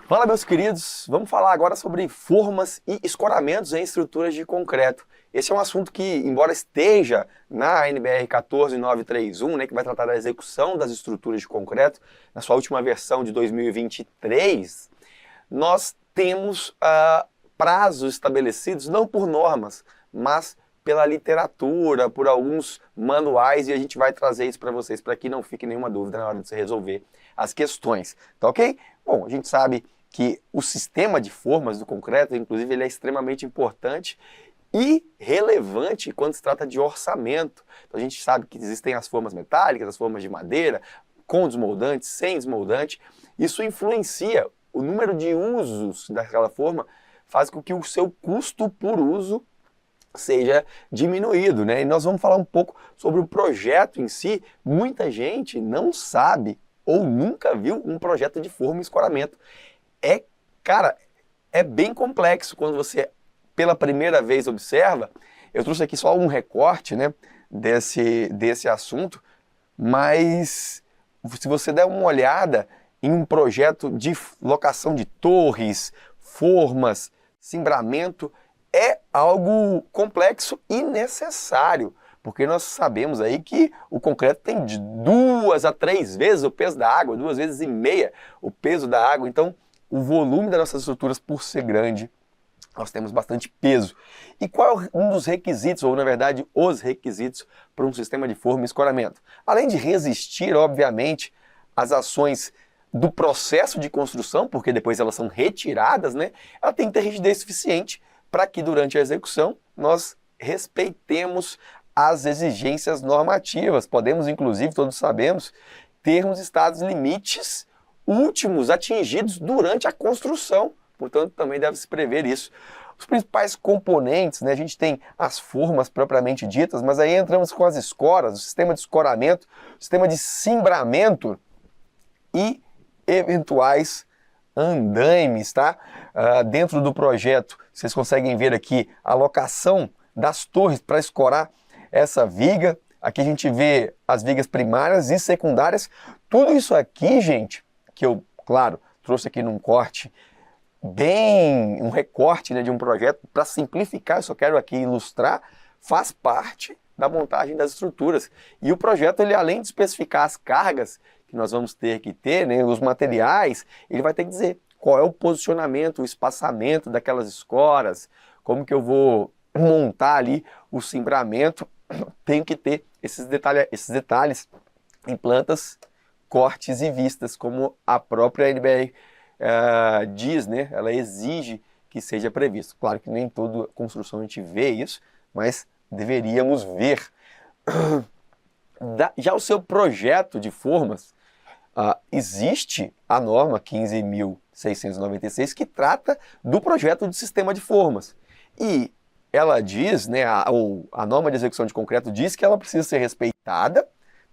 Fala, meus queridos, vamos falar agora sobre formas e escoramentos em estruturas de concreto. Esse é um assunto que, embora esteja na NBR 14931, né, que vai tratar da execução das estruturas de concreto, na sua última versão de 2023, nós temos prazos estabelecidos não por normas, mas pela literatura, por alguns manuais, e a gente vai trazer isso para vocês, para que não fique nenhuma dúvida na hora de você resolver as questões, tá ok? Bom, a gente sabe que o sistema de formas do concreto, inclusive, ele é extremamente importante e relevante quando se trata de orçamento. Então a gente sabe que existem as formas metálicas, as formas de madeira, com desmoldante, sem desmoldante. Isso influencia o número de usos daquela forma, faz com que o seu custo por uso seja diminuído, né? E nós vamos falar um pouco sobre o projeto em si. Muita gente não sabe ou nunca viu um projeto de forma e escoramento. Cara, é bem complexo quando você pela primeira vez observa. Eu trouxe aqui só um recorte, né, desse assunto, mas se você der uma olhada em um projeto de locação de torres, formas, cimbramento, é algo complexo e necessário, porque nós sabemos aí que o concreto tem de 2 a 3 vezes o peso da água, 2,5 vezes o peso da água. Então, o volume das nossas estruturas, por ser grande, nós temos bastante peso. E qual é um dos requisitos, ou na verdade, os requisitos para um sistema de forma e escoramento? Além de resistir, obviamente, às ações do processo de construção, porque depois elas são retiradas, né? Ela tem que ter rigidez suficiente para que durante a execução nós respeitemos as exigências normativas. Podemos, inclusive, todos sabemos, termos estados limites últimos atingidos durante a construção. Portanto, também deve-se prever isso. Os principais componentes, né, a gente tem as formas propriamente ditas, mas aí entramos com as escoras, o sistema de escoramento, o sistema de cimbramento e eventuais andaimes, tá? Dentro do projeto, vocês conseguem ver aqui a locação das torres para escorar essa viga. Aqui a gente vê as vigas primárias e secundárias. Tudo isso aqui, gente, que eu, claro, trouxe aqui num corte um recorte, né, de um projeto para simplificar, eu só quero aqui ilustrar, faz parte da montagem das estruturas. E o projeto, ele além de especificar as cargas que nós vamos ter que ter, né, os materiais, ele vai ter que dizer qual é o posicionamento, o espaçamento daquelas escoras, como que eu vou montar ali o cimbramento. Tenho que ter esses detalhes em plantas, cortes e vistas, como a própria NBR diz, né? Ela exige que seja previsto. Claro que nem toda construção a gente vê isso, mas deveríamos ver. Já o seu projeto de formas, existe a norma 15.696 que trata do projeto de sistema de formas. E ela diz, né, a norma de execução de concreto diz que ela precisa ser respeitada,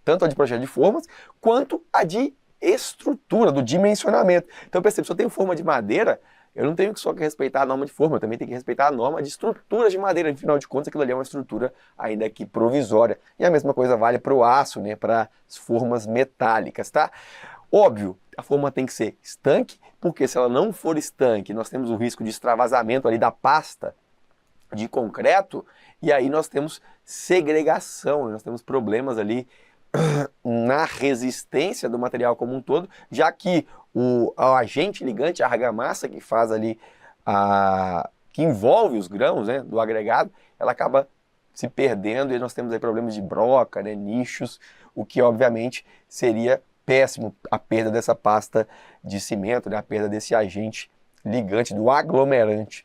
tanto a de projeto de formas, quanto a de estrutura, do dimensionamento. Então percebe, se eu tenho forma de madeira, eu não tenho só que respeitar a norma de forma, eu também tenho que respeitar a norma de estruturas de madeira. Afinal de contas, aquilo ali é uma estrutura ainda que provisória. E a mesma coisa vale para o aço, né, para as formas metálicas, tá? Óbvio, a forma tem que ser estanque, porque se ela não for estanque, nós temos o risco de extravasamento ali da pasta de concreto, e aí nós temos segregação, nós temos problemas ali na resistência do material como um todo, já que o agente ligante, a argamassa que faz ali, que envolve os grãos, né, do agregado, ela acaba se perdendo e nós temos aí problemas de broca, né, nichos, o que obviamente seria péssimo, a perda dessa pasta de cimento, né, a perda desse agente ligante, do aglomerante.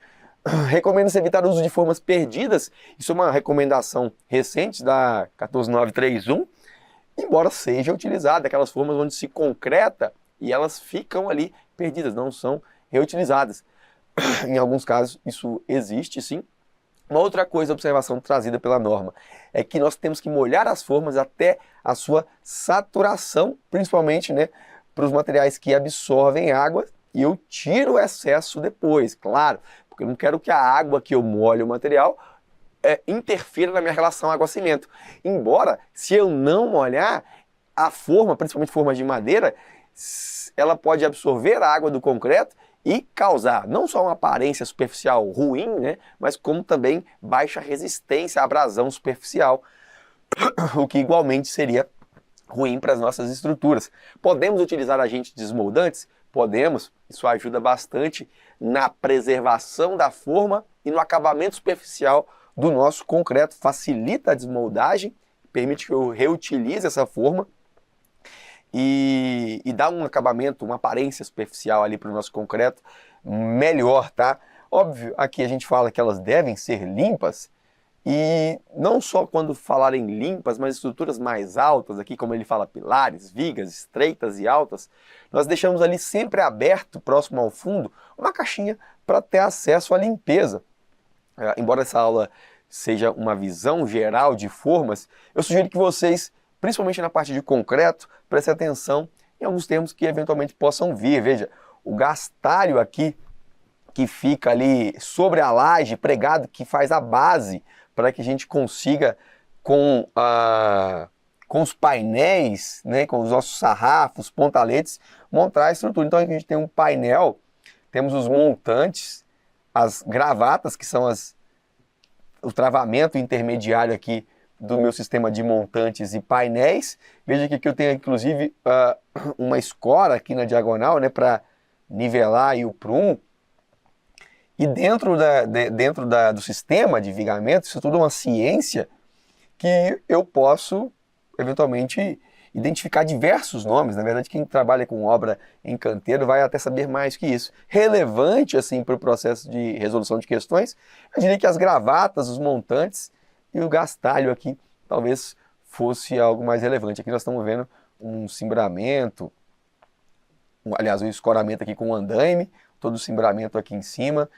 Recomenda-se evitar o uso de formas perdidas. Isso é uma recomendação recente da 14931, embora seja utilizada aquelas formas onde se concreta e elas ficam ali perdidas, não são reutilizadas. Em alguns casos isso existe sim. Uma outra coisa, observação trazida pela norma, é que nós temos que molhar as formas até a sua saturação, principalmente, né, para os materiais que absorvem água, e eu tiro o excesso depois, claro, porque eu não quero que a água que eu molho o material interfira na minha relação água-cimento. Embora, se eu não molhar, a forma, principalmente formas de madeira, ela pode absorver a água do concreto e causar não só uma aparência superficial ruim, né, mas como também baixa resistência à abrasão superficial, o que igualmente seria ruim para as nossas estruturas. Podemos utilizar agentes desmoldantes? Podemos, isso ajuda bastante na preservação da forma e no acabamento superficial do nosso concreto, facilita a desmoldagem, permite que eu reutilize essa forma e dá um acabamento, uma aparência superficial ali para o nosso concreto melhor, tá? Óbvio, aqui a gente fala que elas devem ser limpas, e não só quando falarem limpas, mas estruturas mais altas, aqui como ele fala pilares, vigas estreitas e altas, nós deixamos ali sempre aberto, próximo ao fundo, uma caixinha para ter acesso à limpeza. Embora essa aula seja uma visão geral de formas, eu sugiro que vocês, principalmente na parte de concreto, prestem atenção em alguns termos que eventualmente possam vir. Veja, o gastalho aqui, que fica ali sobre a laje, pregado, que faz a base para que a gente consiga, com os painéis, né, com os nossos sarrafos, pontaletes, montar a estrutura. Então a gente tem um painel, temos os montantes, as gravatas, que são o travamento intermediário aqui do meu sistema de montantes e painéis. Veja que aqui eu tenho inclusive uma escora aqui na diagonal, né, para nivelar aí o prumo. E dentro do sistema de vigamento, isso tudo é uma ciência que eu posso, eventualmente, identificar diversos nomes. Na verdade, quem trabalha com obra em canteiro vai até saber mais que isso. Relevante, assim, para o processo de resolução de questões, eu diria que as gravatas, os montantes e o gastalho aqui, talvez fosse algo mais relevante. Aqui nós estamos vendo um cimbramento, aliás, um escoramento aqui com um andaime, todo o cimbramento aqui em cima,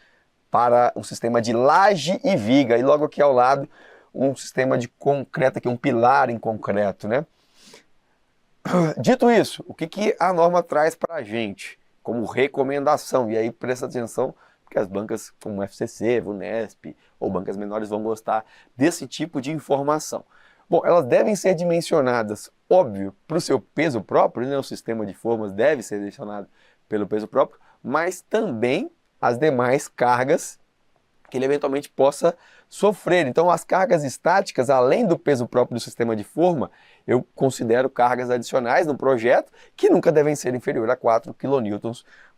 para um sistema de laje e viga, e logo aqui ao lado um sistema de concreto, aqui um pilar em concreto, né? Dito isso, o que a norma traz para a gente como recomendação? E aí presta atenção, porque as bancas como FCC, VUNESP ou bancas menores vão gostar desse tipo de informação. Bom, elas devem ser dimensionadas, óbvio, para o seu peso próprio, né? O sistema de formas deve ser dimensionado pelo peso próprio, mas também as demais cargas que ele eventualmente possa sofrer. Então, as cargas estáticas, além do peso próprio do sistema de forma, eu considero cargas adicionais no projeto que nunca devem ser inferior a 4 kN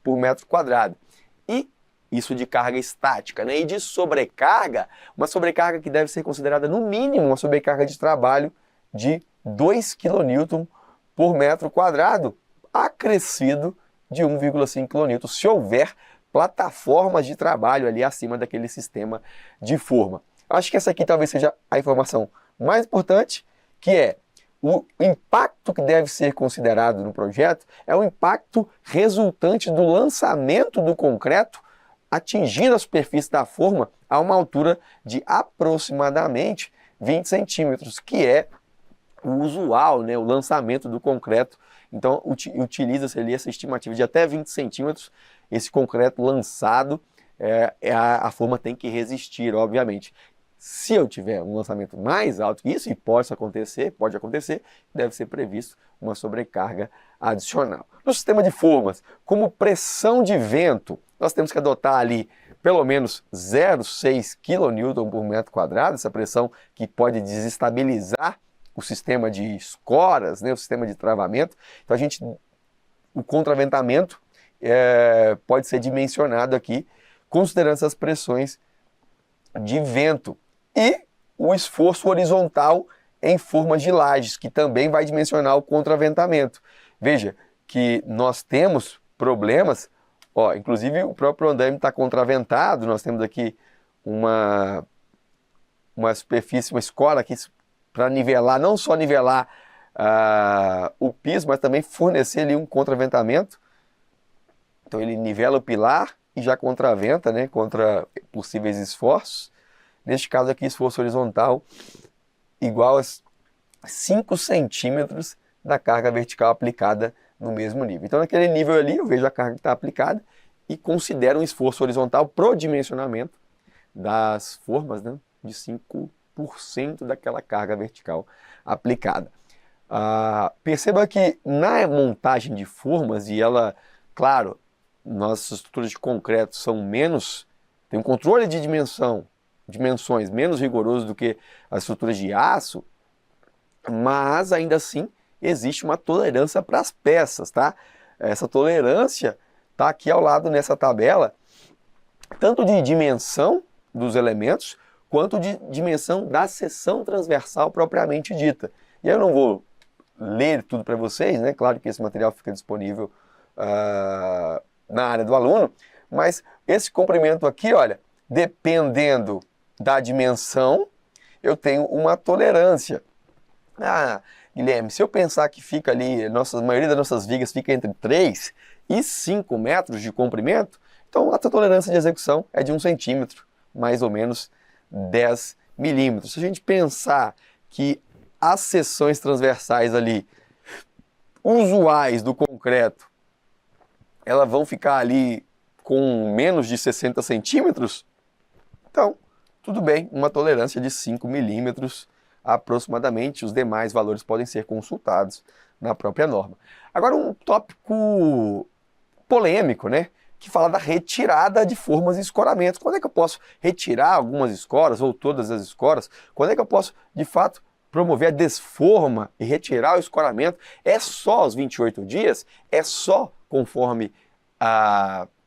por metro quadrado. E isso de carga estática, né? E de sobrecarga, uma sobrecarga que deve ser considerada no mínimo uma sobrecarga de trabalho de 2 kN por metro quadrado, acrescido de 1,5 kN, se houver plataformas de trabalho ali acima daquele sistema de forma. Acho que essa aqui talvez seja a informação mais importante, que é o impacto que deve ser considerado no projeto é o impacto resultante do lançamento do concreto atingindo a superfície da forma a uma altura de aproximadamente 20 centímetros, que é o usual, né, o lançamento do concreto. Então utiliza-se ali essa estimativa de até 20 centímetros, esse concreto lançado, a forma tem que resistir, obviamente. Se eu tiver um lançamento mais alto que isso, e pode acontecer, deve ser previsto uma sobrecarga adicional. No sistema de formas, como pressão de vento, nós temos que adotar ali pelo menos 0,6 kN por metro quadrado, essa pressão que pode desestabilizar o sistema de escoras, né, o sistema de travamento. Então o contraventamento pode ser dimensionado aqui, considerando essas pressões de vento. E o esforço horizontal em formas de lajes, que também vai dimensionar o contraventamento. Veja que nós temos problemas, inclusive o próprio andaime está contraventado, nós temos aqui uma superfície, uma escora aqui para nivelar, não só nivelar o piso, mas também fornecer ali um contraventamento. Então ele nivela o pilar e já contraventa, né, contra possíveis esforços. Neste caso aqui, esforço horizontal igual a 5 centímetros da carga vertical aplicada no mesmo nível. Então naquele nível ali eu vejo a carga que está aplicada e considero um esforço horizontal pro dimensionamento das formas, né, de 5% daquela carga vertical aplicada. Perceba que na montagem de formas, e ela, claro, nossas estruturas de concreto são menos, tem um controle de dimensões menos rigoroso do que as estruturas de aço, mas ainda assim existe uma tolerância para as peças, tá? Essa tolerância está aqui ao lado nessa tabela, tanto de dimensão dos elementos, quanto de dimensão da seção transversal propriamente dita. E eu não vou ler tudo para vocês, né? Claro que esse material fica disponível na área do aluno, mas esse comprimento aqui, olha, dependendo da dimensão, eu tenho uma tolerância. Ah, Guilherme, se eu pensar que fica ali, a maioria das nossas vigas fica entre 3 e 5 metros de comprimento, então a tolerância de execução é de 1 centímetro, mais ou menos 10 milímetros. Se a gente pensar que as seções transversais ali, usuais do concreto, elas vão ficar ali com menos de 60 centímetros, então, tudo bem, uma tolerância de 5 milímetros aproximadamente. Os demais valores podem ser consultados na própria norma. Agora, um tópico polêmico, né? Que fala da retirada de formas e escoramentos. Quando é que eu posso retirar algumas escoras ou todas as escoras? Quando é que eu posso, de fato, promover a desforma e retirar o escoramento? É só aos 28 dias? É só conforme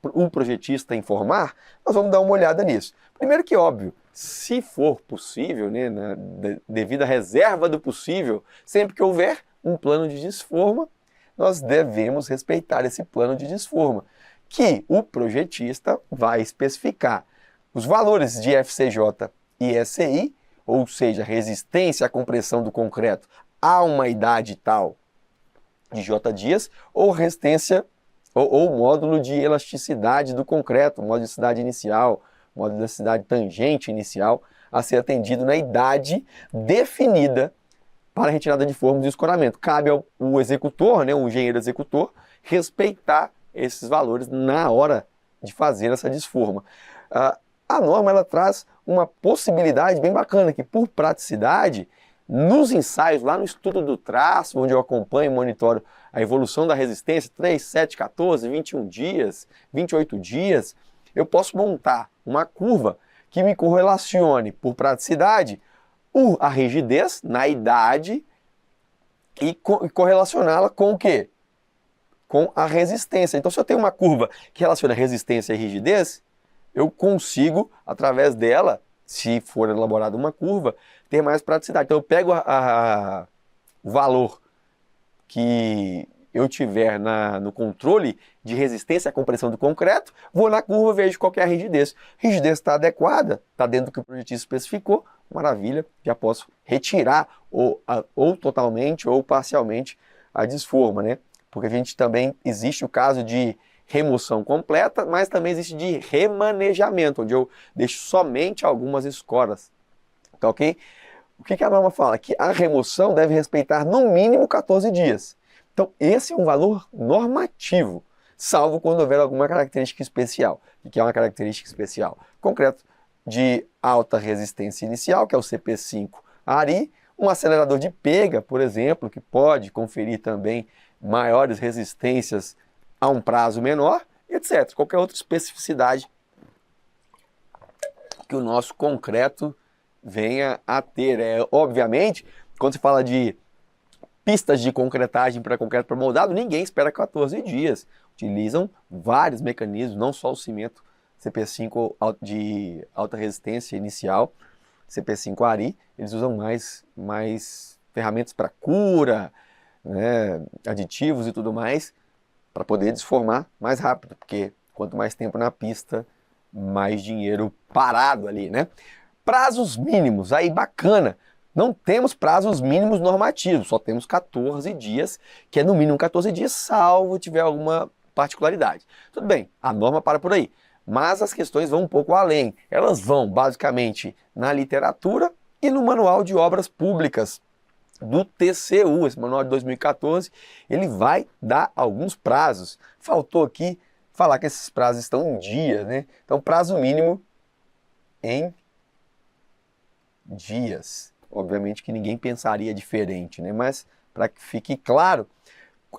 o projetista informar? Nós vamos dar uma olhada nisso. Primeiro que, óbvio, se for possível, né, devido à reserva do possível, sempre que houver um plano de desforma, nós devemos respeitar esse plano de desforma, que o projetista vai especificar os valores de FCJ e SI, ou seja, resistência à compressão do concreto a uma idade tal de J dias, ou resistência ou módulo de elasticidade do concreto, módulo de elasticidade inicial, módulo de elasticidade tangente inicial, a ser atendido na idade definida para a retirada de formas e escoramento. Cabe ao executor, né, o engenheiro executor, respeitar esses valores na hora de fazer essa desforma. A norma ela traz uma possibilidade bem bacana, que por praticidade, nos ensaios, lá no estudo do traço, onde eu acompanho e monitoro a evolução da resistência, 3, 7, 14, 21 dias, 28 dias, eu posso montar uma curva que me correlacione, por praticidade, a rigidez na idade e correlacioná-la com o quê? Com a resistência. Então, se eu tenho uma curva que relaciona resistência e rigidez, eu consigo, através dela, se for elaborada uma curva, ter mais praticidade. Então, eu pego o valor que eu tiver no controle de resistência à compressão do concreto, vou na curva e vejo qual que é a rigidez. A rigidez está adequada, está dentro do que o projetista especificou, maravilha, já posso retirar ou totalmente ou parcialmente a desforma, né? Porque a gente também existe o caso de remoção completa, mas também existe de remanejamento, onde eu deixo somente algumas escoras. Tá ok? O que a norma fala? Que a remoção deve respeitar no mínimo 14 dias. Então, esse é um valor normativo, salvo quando houver alguma característica especial. O que é uma característica especial? Concreto de alta resistência inicial, que é o CP5 ARI, um acelerador de pega, por exemplo, que pode conferir também maiores resistências a um prazo menor, etc. Qualquer outra especificidade que o nosso concreto venha a ter. Obviamente, quando se fala de pistas de concretagem para concreto pré-moldado, ninguém espera 14 dias. Utilizam vários mecanismos, não só o cimento CP5 de alta resistência inicial, CP5 ARI, eles usam mais ferramentas para cura, né, aditivos e tudo mais, para poder desformar mais rápido, porque quanto mais tempo na pista, mais dinheiro parado ali, né? Prazos mínimos, aí bacana. Não temos prazos mínimos normativos, só temos 14 dias, que é no mínimo 14 dias, salvo tiver alguma particularidade. Tudo bem, a norma para por aí, mas as questões vão um pouco além. Elas vão basicamente na literatura e no Manual de Obras Públicas do TCU, esse manual de 2014, ele vai dar alguns prazos. Faltou aqui falar que esses prazos estão em dias, né? Então, prazo mínimo em dias. Obviamente que ninguém pensaria diferente, né? Mas para que fique claro,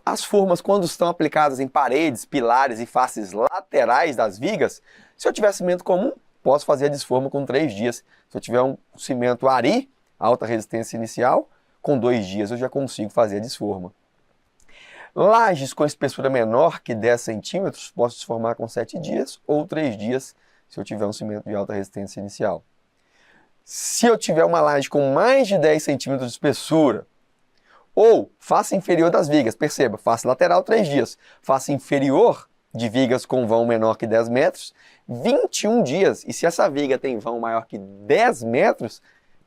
As formas, quando estão aplicadas em paredes, pilares e faces laterais das vigas, se eu tiver cimento comum, posso fazer a desforma com 3 dias. Se eu tiver um cimento Ari, alta resistência inicial, com 2 dias eu já consigo fazer a desforma. Lajes com espessura menor que 10 centímetros, posso desformar com 7 dias ou 3 dias, se eu tiver um cimento de alta resistência inicial. Se eu tiver uma laje com mais de 10 centímetros de espessura, ou face inferior das vigas, perceba, face lateral 3 dias, face inferior de vigas com vão menor que 10 metros, 21 dias. E se essa viga tem vão maior que 10 metros,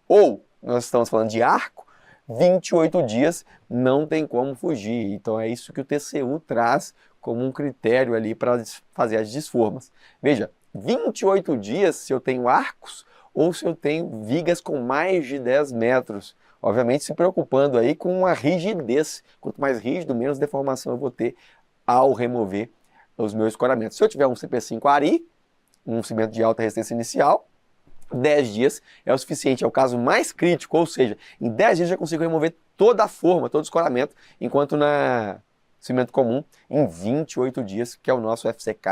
ou nós estamos falando de arco, 28 dias não tem como fugir. Então é isso que o TCU traz como um critério ali para fazer as desformas. Veja, 28 dias se eu tenho arcos ou se eu tenho vigas com mais de 10 metros. Obviamente se preocupando aí com a rigidez. Quanto mais rígido, menos deformação eu vou ter ao remover os meus escoramentos. Se eu tiver um CP5 Ari, um cimento de alta resistência inicial, 10 dias é o suficiente, é o caso mais crítico, ou seja, em 10 dias eu já consigo remover toda a forma, todo o escoramento, enquanto na cimento comum, em 28 dias, que é o nosso FCK,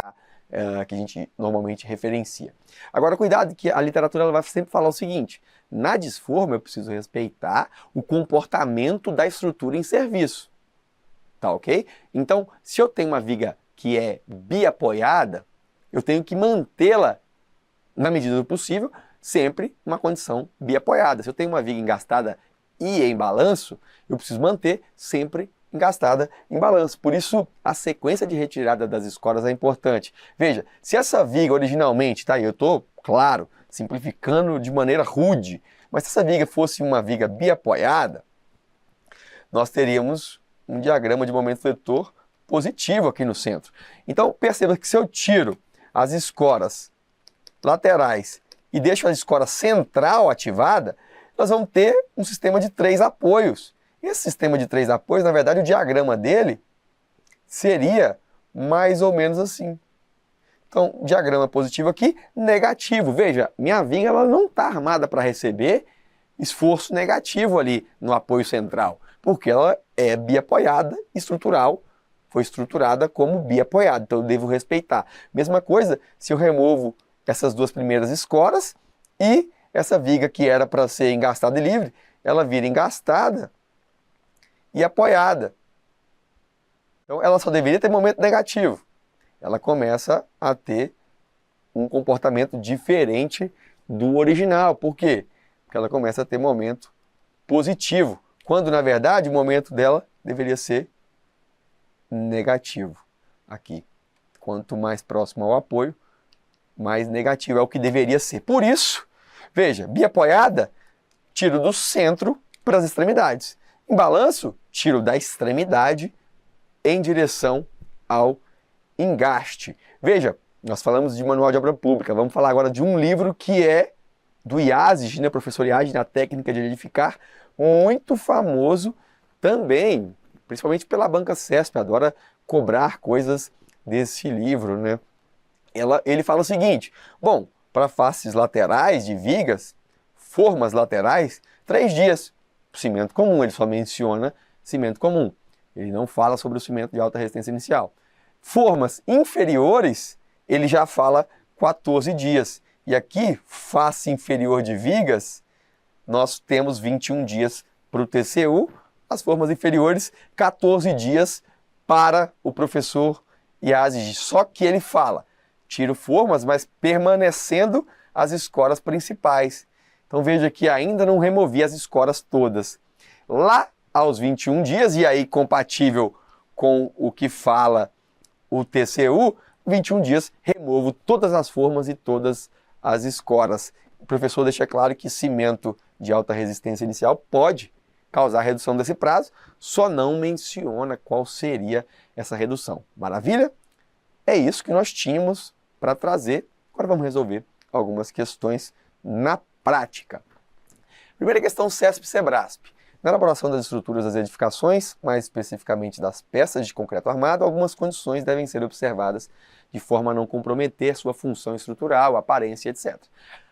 que a gente normalmente referencia. Agora, cuidado, que a literatura ela vai sempre falar o seguinte: na desforma eu preciso respeitar o comportamento da estrutura em serviço. Tá ok? Então, se eu tenho uma viga que é biapoiada, eu tenho que mantê-la, na medida do possível, sempre uma condição biapoiada. Se eu tenho uma viga engastada e em balanço, eu preciso manter sempre engastada em balanço. Por isso, a sequência de retirada das escoras é importante. Veja, se essa viga originalmente, tá aí, eu estou, claro, simplificando de maneira rude, mas se essa viga fosse uma viga biapoiada, nós teríamos um diagrama de momento fletor positivo aqui no centro. Então, perceba que se eu tiro as escoras laterais e deixo a escora central ativada, nós vamos ter um sistema de 3 apoios. Esse sistema de 3 apoios, na verdade, o diagrama dele seria mais ou menos assim. Então, diagrama positivo aqui, negativo. Veja, minha viga ela não está armada para receber esforço negativo ali no apoio central, porque ela é biapoiada, estrutural, foi estruturada como biapoiada, então eu devo respeitar. Mesma coisa se eu removo essas 2 primeiras escoras e essa viga que era para ser engastada e livre, ela vira engastada e apoiada. Então ela só deveria ter momento negativo. Ela começa a ter um comportamento diferente do original. Por quê? Porque ela começa a ter momento positivo, quando na verdade o momento dela deveria ser negativo. Aqui, quanto mais próximo ao apoio, mais negativo é o que deveria ser. Por isso, veja, biapoiada, tiro do centro para as extremidades. Em balanço, tiro da extremidade em direção ao engaste. Veja, nós falamos de manual de obra pública, vamos falar agora de um livro que é do IASIG, né, professor IASIG, na técnica de edificar, muito famoso também, principalmente pela banca CESP, adora cobrar coisas desse livro, né? Ele fala o seguinte: bom, para faces laterais de vigas, formas laterais, 3 dias. Cimento comum, ele só menciona cimento comum. Ele não fala sobre o cimento de alta resistência inicial. Formas inferiores, ele já fala 14 dias. E aqui, face inferior de vigas, nós temos 21 dias para o TCU, as formas inferiores, 14 dias para o professor IASIG. Só que ele fala, tiro formas, mas permanecendo as escoras principais. Então veja que ainda não removi as escoras todas. Lá aos 21 dias, e aí compatível com o que fala o TCU, 21 dias removo todas as formas e todas as escoras. O professor deixa claro que cimento de alta resistência inicial pode causar redução desse prazo, só não menciona qual seria essa redução. Maravilha? É isso que nós tínhamos para trazer. Agora vamos resolver algumas questões na prática. Primeira questão, CESP-SEBRASP. Na elaboração das estruturas das edificações, mais especificamente das peças de concreto armado, algumas condições devem ser observadas de forma a não comprometer sua função estrutural, aparência, etc.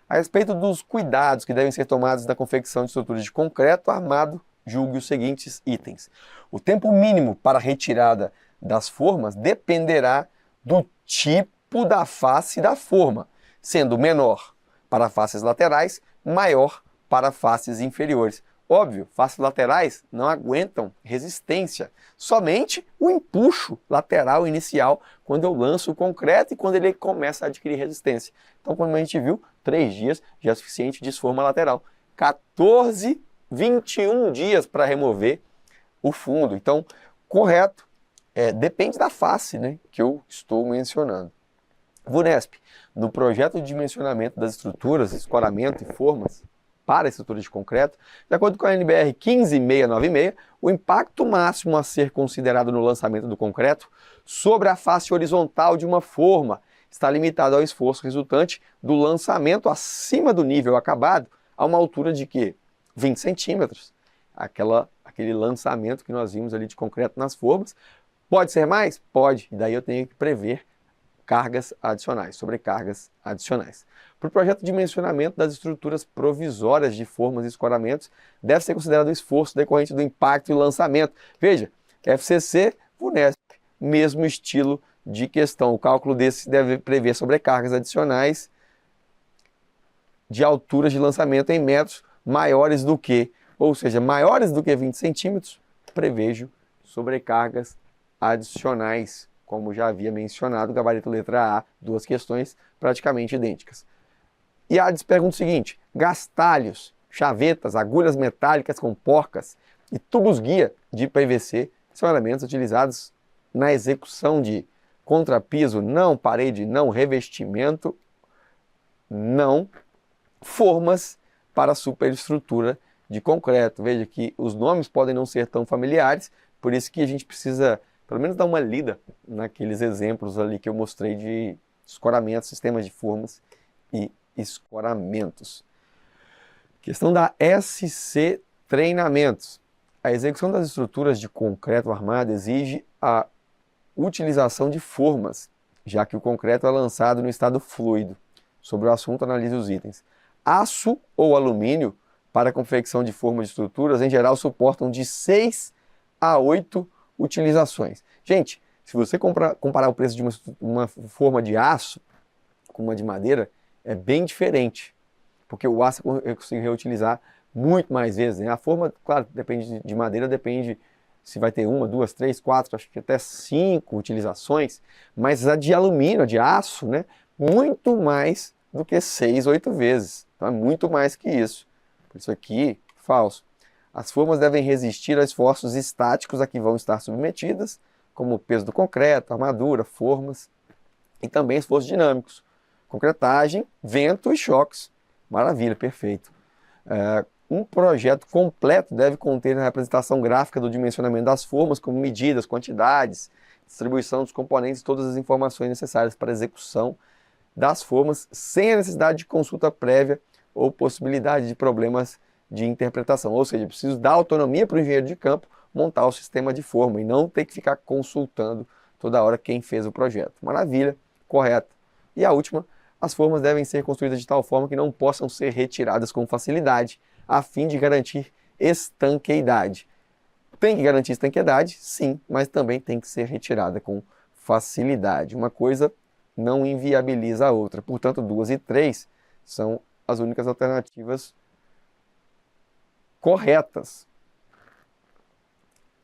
A respeito dos cuidados que devem ser tomados na confecção de estruturas de concreto armado julgue os seguintes itens. O tempo mínimo para retirada das formas dependerá do tipo da face da forma, sendo menor para faces laterais, maior para faces inferiores. Óbvio, faces laterais não aguentam resistência, somente o empuxo lateral inicial quando eu lanço o concreto e quando ele começa a adquirir resistência. Então, como a gente viu, 3 dias já é suficiente de esforma lateral. 14, 21 dias para remover o fundo. Então, correto, depende da face, né, que eu estou mencionando. VUNESP, no projeto de dimensionamento das estruturas, escoramento e formas para estruturas de concreto, de acordo com a NBR 15696, o impacto máximo a ser considerado no lançamento do concreto sobre a face horizontal de uma forma está limitado ao esforço resultante do lançamento acima do nível acabado a uma altura de quê? 20 centímetros. Aquele lançamento que nós vimos ali de concreto nas formas. Pode ser mais? Pode. E daí eu tenho que prever cargas adicionais, sobrecargas adicionais. Para o projeto de dimensionamento das estruturas provisórias de formas e escoramentos, deve ser considerado o esforço decorrente do impacto e lançamento. Veja, FCC, VUNESP, mesmo estilo de questão. O cálculo desse deve prever sobrecargas adicionais de alturas de lançamento em metros maiores do que, ou seja, maiores do que 20 centímetros, prevejo sobrecargas adicionais. Como já havia mencionado, gabarito letra A, 2 questões praticamente idênticas. E a pergunta seguinte: gastalhos, chavetas, agulhas metálicas com porcas e tubos guia de PVC são elementos utilizados na execução de contrapiso, não, parede, não, revestimento, não, formas para superestrutura de concreto. Veja que os nomes podem não ser tão familiares, por isso que a gente precisa pelo menos dar uma lida naqueles exemplos ali que eu mostrei de escoramentos, sistemas de formas e escoramentos. Questão da SC Treinamentos. A execução das estruturas de concreto armado exige a utilização de formas, já que o concreto é lançado no estado fluido. Sobre o assunto, analise os itens. Aço ou alumínio para a confecção de formas de estruturas, em geral, suportam de 6 a 8 utilizações. Gente, se você comparar o preço de uma forma de aço com uma de madeira, é bem diferente, porque o aço eu consigo reutilizar muito mais vezes, né? A forma, claro, depende de madeira, depende se vai ter 1, 2, 3, 4, acho que até 5 utilizações, mas a de alumínio, a de aço, né, muito mais do que 6, 8 vezes. Então é muito mais que isso. Por isso aqui, falso. As formas devem resistir a esforços estáticos a que vão estar submetidas, como o peso do concreto, armadura, formas, e também esforços dinâmicos, concretagem, vento e choques. Maravilha, perfeito. Um projeto completo deve conter a representação gráfica do dimensionamento das formas, como medidas, quantidades, distribuição dos componentes, todas as informações necessárias para a execução das formas, sem a necessidade de consulta prévia ou possibilidade de problemas de interpretação. Ou seja, preciso dar autonomia para o engenheiro de campo montar o sistema de forma e não ter que ficar consultando toda hora quem fez o projeto. Maravilha, correto. E a última, as formas devem ser construídas de tal forma que não possam ser retiradas com facilidade, a fim de garantir estanqueidade. Tem que garantir estanqueidade? Sim, mas também tem que ser retirada com facilidade. Uma coisa não inviabiliza a outra. Portanto, 2 e 3 são as únicas alternativas corretas.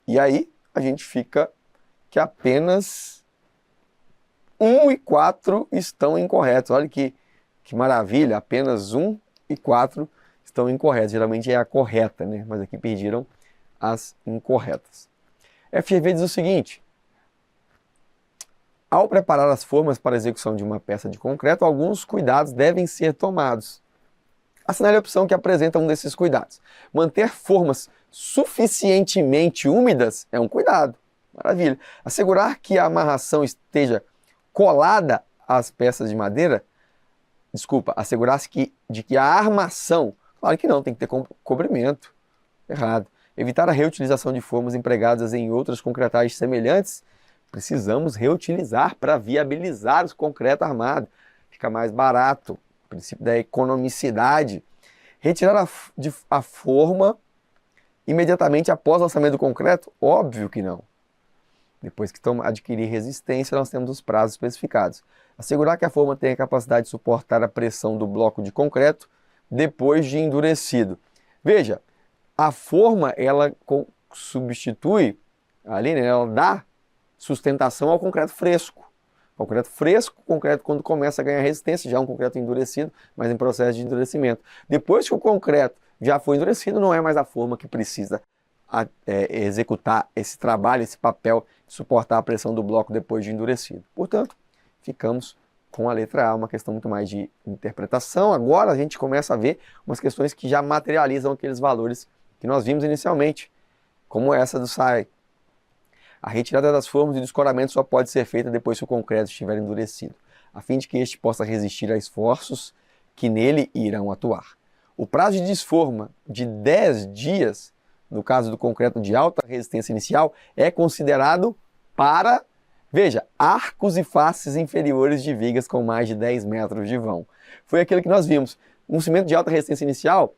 E aí a gente fica que apenas 1 e 4 estão incorretos. Olha que maravilha, apenas 1 e 4 estão incorretos. Geralmente é a correta, né? Mas aqui perderam as incorretas. FGV diz o seguinte: ao preparar as formas para a execução de uma peça de concreto, alguns cuidados devem ser tomados. Assinale a opção que apresenta um desses cuidados. Manter formas suficientemente úmidas é um cuidado. Maravilha. Assegurar que a amarração esteja colada às peças de madeira. Desculpa, assegurar-se de que a armação. Claro que não, tem que ter cobrimento. Errado. Evitar a reutilização de formas empregadas em outras concretagens semelhantes. Precisamos reutilizar para viabilizar o concreto armado. Fica mais barato. Princípio da economicidade. Retirar a forma imediatamente após o lançamento do concreto? Óbvio que não. Depois que adquirir resistência, nós temos os prazos especificados. Assegurar que a forma tenha capacidade de suportar a pressão do bloco de concreto depois de endurecido. Veja, a forma ela substitui, ali, né, ela dá sustentação ao concreto fresco. Concreto fresco, concreto quando começa a ganhar resistência, já é um concreto endurecido, mas em processo de endurecimento. Depois que o concreto já foi endurecido, não é mais a forma que precisa executar esse trabalho, esse papel de suportar a pressão do bloco depois de endurecido. Portanto, ficamos com a letra A, uma questão muito mais de interpretação. Agora a gente começa a ver umas questões que já materializam aqueles valores que nós vimos inicialmente, como essa do SAI. A retirada das formas e do escoramento só pode ser feita depois que o concreto estiver endurecido, a fim de que este possa resistir a esforços que nele irão atuar. O prazo de desforma de 10 dias, no caso do concreto de alta resistência inicial, é considerado para, veja, arcos e faces inferiores de vigas com mais de 10 metros de vão. Foi aquilo que nós vimos. Um cimento de alta resistência inicial,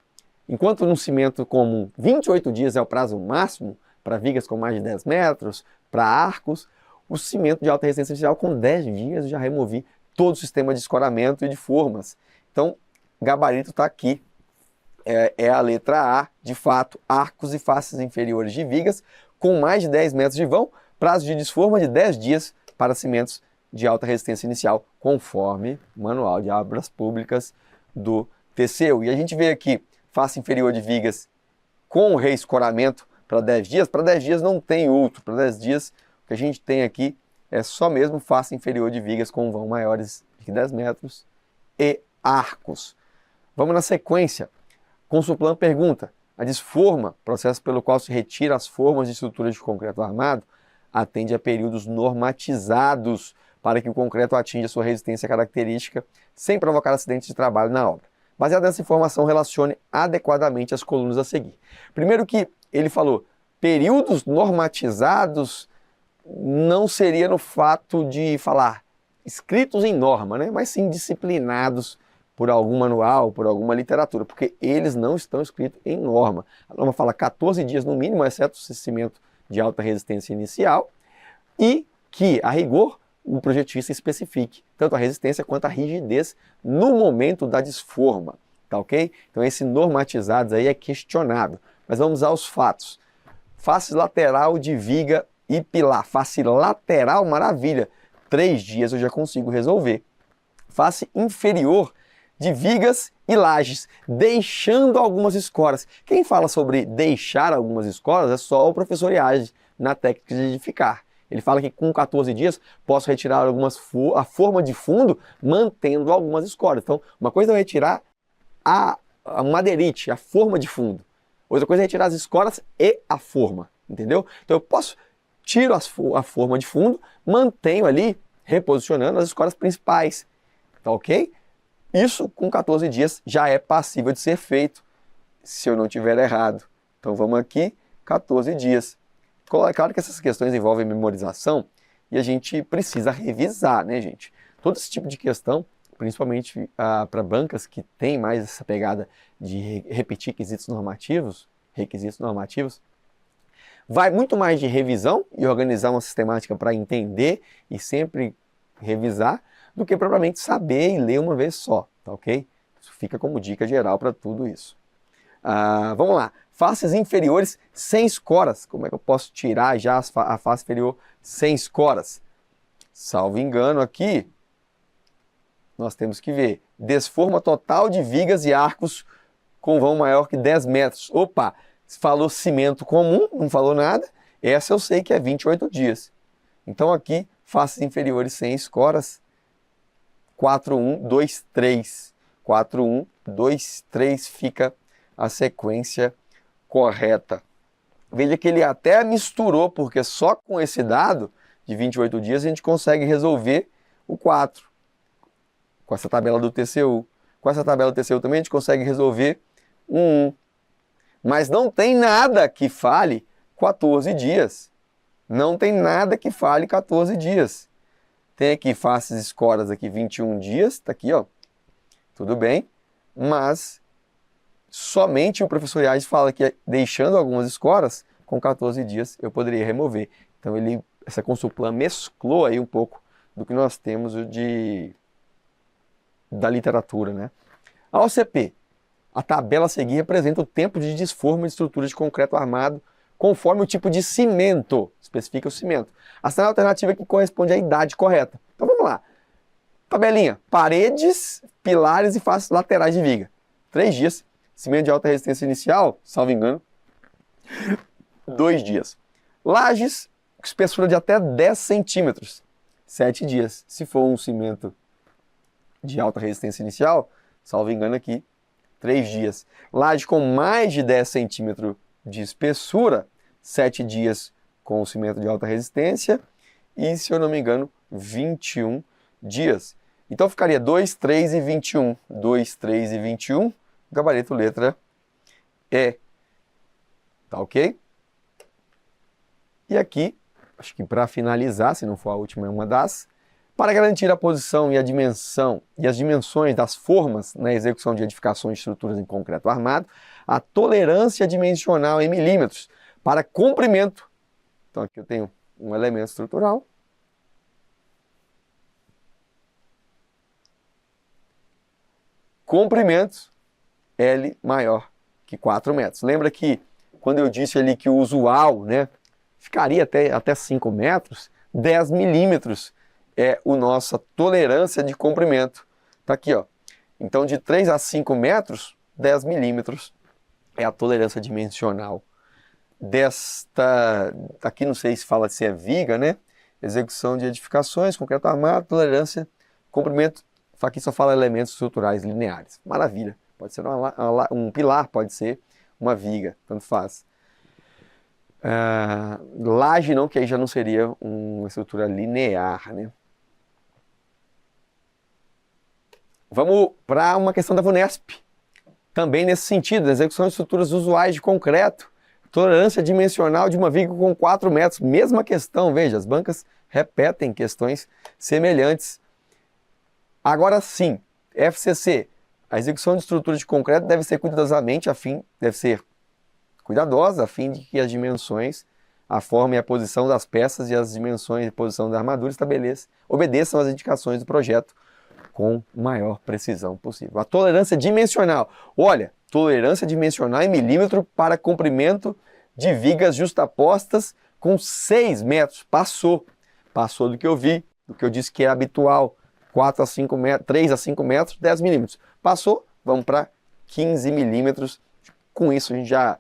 enquanto num cimento comum 28 dias é o prazo máximo para vigas com mais de 10 metros, para arcos, o cimento de alta resistência inicial com 10 dias eu já removi todo o sistema de escoramento e de formas. Então, gabarito está aqui. É a letra A, de fato, arcos e faces inferiores de vigas com mais de 10 metros de vão, prazo de desforma de 10 dias para cimentos de alta resistência inicial, conforme o manual de obras públicas do TCU. E a gente vê aqui, face inferior de vigas com reescoramento para 10 dias. Para 10 dias não tem outro, para 10 dias o que a gente tem aqui é só mesmo face inferior de vigas com vão maiores de 10 metros e arcos. Vamos na sequência. Consulplan pergunta: a desforma, processo pelo qual se retira as formas de estruturas de concreto armado, atende a períodos normatizados para que o concreto atinja sua resistência característica sem provocar acidentes de trabalho na obra. Baseado nessa informação, relacione adequadamente as colunas a seguir. Primeiro que ele falou, períodos normatizados não seria no fato de falar escritos em norma, né? Mas sim disciplinados por algum manual, por alguma literatura, porque eles não estão escritos em norma. A norma fala 14 dias no mínimo, exceto o cimento de alta resistência inicial, e que, a rigor, o projetista especifique tanto a resistência quanto a rigidez no momento da desforma, tá ok? Então esse normatizados aí é questionável, mas vamos aos fatos. Face lateral de viga e pilar, face lateral, maravilha, 3 dias eu já consigo resolver. Face inferior de vigas e lajes, deixando algumas escoras. Quem fala sobre deixar algumas escoras é só o professor Iage, na técnica de edificar. Ele fala que com 14 dias posso retirar a forma de fundo, mantendo algumas escoras. Então, uma coisa é eu retirar a madeirite, a forma de fundo. Outra coisa é retirar as escoras e a forma, entendeu? Então eu tiro a forma de fundo, mantenho ali, reposicionando as escoras principais, tá ok? Isso com 14 dias já é passível de ser feito, se eu não tiver errado. Então vamos aqui, 14 dias. Claro que essas questões envolvem memorização e a gente precisa revisar, né, gente? Todo esse tipo de questão, principalmente para bancas que tem mais essa pegada de repetir requisitos normativos, vai muito mais de revisão e organizar uma sistemática para entender e sempre revisar, do que propriamente saber e ler uma vez só, tá ok? Isso fica como dica geral para tudo isso. Vamos lá, faces inferiores sem escoras. Como é que eu posso tirar já a face inferior sem escoras? Salvo engano aqui, nós temos que ver desforma total de vigas e arcos com vão maior que 10 metros. Opa, falou cimento comum, não falou nada. Essa eu sei que é 28 dias. Então aqui, faces inferiores sem escoras, 4, 1, 2, 3. 4, 1, 2, 3 fica a sequência correta. Veja que ele até misturou, porque só com esse dado de 28 dias a gente consegue resolver o 4. Com essa tabela do TCU. Com essa tabela do TCU também a gente consegue resolver o 1. Mas não tem nada que fale 14 dias. Não tem nada que fale 14 dias. Tem aqui faces escoras aqui 21 dias, tá aqui, ó. Tudo bem, mas somente o professor Iades fala que deixando algumas escoras, com 14 dias eu poderia remover. Então essa Consulplan mesclou aí um pouco do que nós temos da literatura, né? A OCP, a tabela a seguir representa o tempo de desforma de estrutura de concreto armado conforme o tipo de cimento, especifica o cimento. Assinale a alternativa que corresponde à idade correta. Então vamos lá. Tabelinha, paredes, pilares e faces laterais de viga. 3 dias. Cimento de alta resistência inicial, salvo engano, 2 dias. Lajes, espessura de até 10 centímetros, 7 dias. Se for um cimento de alta resistência inicial, salvo engano aqui, 3 dias. Laje com mais de 10 centímetros de espessura, 7 dias com o cimento de alta resistência e, se eu não me engano, 21 dias. Então ficaria 2, 3 e 21. 2, 3 e 21, gabarito letra E. Tá ok? E aqui, acho que para finalizar, se não for a última, é uma das, para garantir a posição e a dimensão e as dimensões das formas na execução de edificações de estruturas em concreto armado, a tolerância dimensional em milímetros para comprimento. Então aqui eu tenho um elemento estrutural. Comprimento L maior que 4 metros. Lembra que quando eu disse ali que o usual, né, ficaria até 5 metros, 10 milímetros é a nossa tolerância de comprimento. Está aqui, ó. Então, de 3 a 5 metros, 10 milímetros é a tolerância dimensional desta... Aqui não sei se fala se é viga, né? Execução de edificações, concreto armado, tolerância, comprimento. Aqui só fala elementos estruturais lineares. Maravilha. Pode ser um pilar, pode ser uma viga, tanto faz. Laje não, que aí já não seria uma estrutura linear, né? Vamos para uma questão da VUNESP. Também nesse sentido, execução de estruturas usuais de concreto, tolerância dimensional de uma viga com 4 metros. Mesma questão, veja, as bancas repetem questões semelhantes. Agora sim, FCC, a execução de estrutura de concreto deve ser cuidadosa, a fim de que as dimensões, a forma e a posição das peças e as dimensões e posição da armadura obedeçam às indicações do projeto com maior precisão possível. A tolerância dimensional. Olha, tolerância dimensional em milímetro para comprimento de vigas justapostas com 6 metros. Passou do que eu vi, do que eu disse que é habitual. 4 a 5 metros, 3 a 5 metros, 10 milímetros. Passou, vamos para 15 milímetros. Com isso a gente já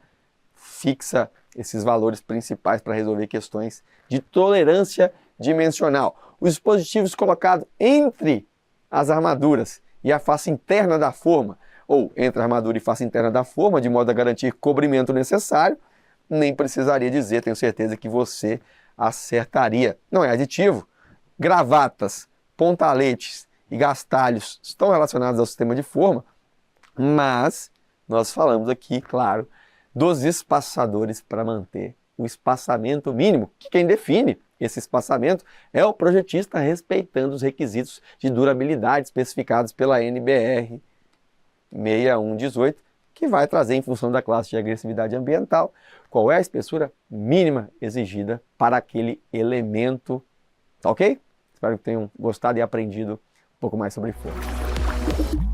fixa esses valores principais para resolver questões de tolerância dimensional. Os dispositivos colocados entre as armaduras e a face interna da forma, ou entre a armadura e face interna da forma, de modo a garantir cobrimento necessário, nem precisaria dizer, tenho certeza que você acertaria. Não é aditivo. Gravatas, pontaletes e gastalhos estão relacionados ao sistema de forma, mas nós falamos aqui, claro, dos espaçadores para manter o espaçamento mínimo, que quem define esse espaçamento é o projetista respeitando os requisitos de durabilidade especificados pela NBR 6118, que vai trazer, em função da classe de agressividade ambiental, qual é a espessura mínima exigida para aquele elemento. Tá ok? Espero que tenham gostado e aprendido um pouco mais sobre forma.